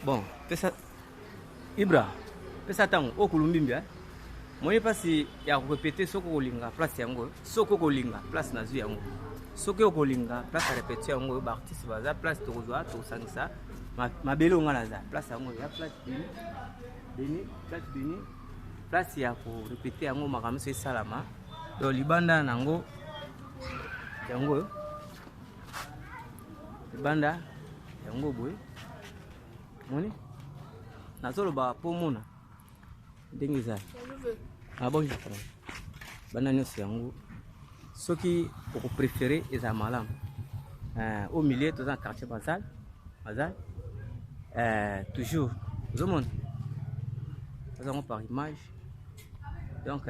Bon, pesa Ibra, pesa tango okulumbimbia. Moi pasi ya répéter soko kolinga place yango, soko kolinga place na zwi yango. Soko kolinga place à répéter yango ba artiste baza place to kozwa to sangisa. Mabelo ngana za place yango ya place Beni, place ya ko répéter yango makambo se salama. Do libanda nango yango libanda yango boy. Moni nazolo ba pomona ndenge za bon japon bana nyonso yango soki oko préféré eza malamu au milieu dans un quartier bazal toujours zomon bazango par image donc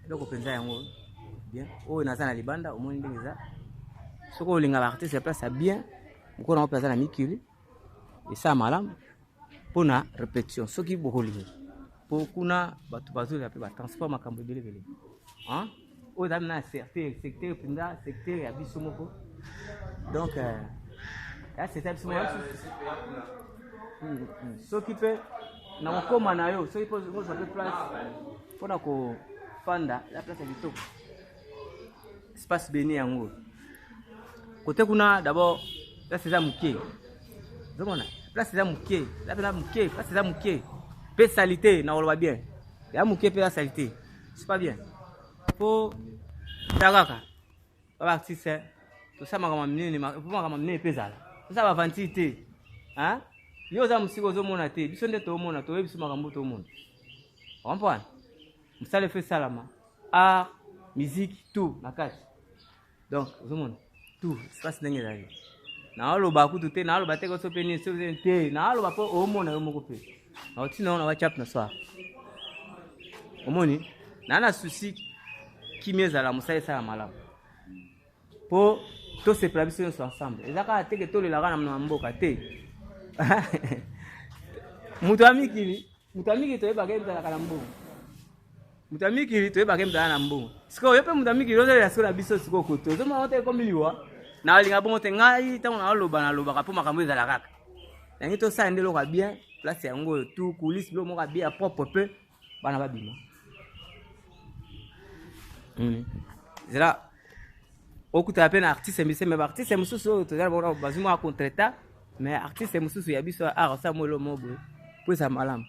loko penza yango bien o naza na libanda omoni ndenge za soko olinga ba artiste place bien moko na place na mikili et ça malamu pona répétition soki bokolinga kuna batu bazoli ape ba transport makambo belebele hein o dam na secteur pinda secteur ya biso moko donc là c'est ça biso soki pe na kokoma na yo soki pose ngo zape place pona ko fanda la place ya bitoko espace Beni yango côté kuna d'abord là c'est ça muké zomona place c'est ça muké là c'est muké place c'est ça muké pe salité na oloba bien ya muké pe la salité c'est pas bien faut tagaka ba artiste to sama kama mnene faut kama mnene pezala to sa ba vantité hein yo za musiko zo mona te biso nde to mona to yebiso makambo to mona comprendre musale fait salama art musique tout na kati donc zo mona tout espace ndenge ezali na oloba kutu te na oloba te ko so pe ni so te na oloba po o mona yo moko pe na otina on va chap na soir omoni na na souci qui mieux à la musala ça malamu po to se plabiso ensemble ezaka te ke to le la na mboka te mutamikili to eba ke mtala kala mbongo mutamikili to eba ke mtala na mbongo siko yo pe mutamikili lo la sikola biso siko koto zo ma ote komiliwa na linga bongo te ngai tango na loba ka po makambo ezala kaka yangi to sa ndelo ka bien place yango tout coulisse lo mo ka bien propre peu bana babima zera okuta pe na artiste mbise me artiste mususu to zara bona bazuma contrata mais artiste mususu ya biso art sa mo lo mobo po sa malamu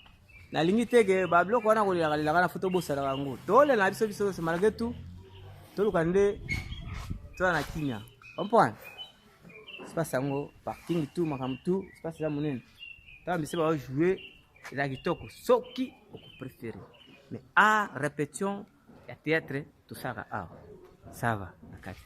na lingi tege ba bloko wana ko lila na photo bosa la ngo to le na biso malgré tout to lukande to na kinya comprendre espace yango parking tout makambo tout espace za monene ta mbise ba jouer la kitoko soki oko préféré mais art répétition ya théâtre tout ça art ça va nakati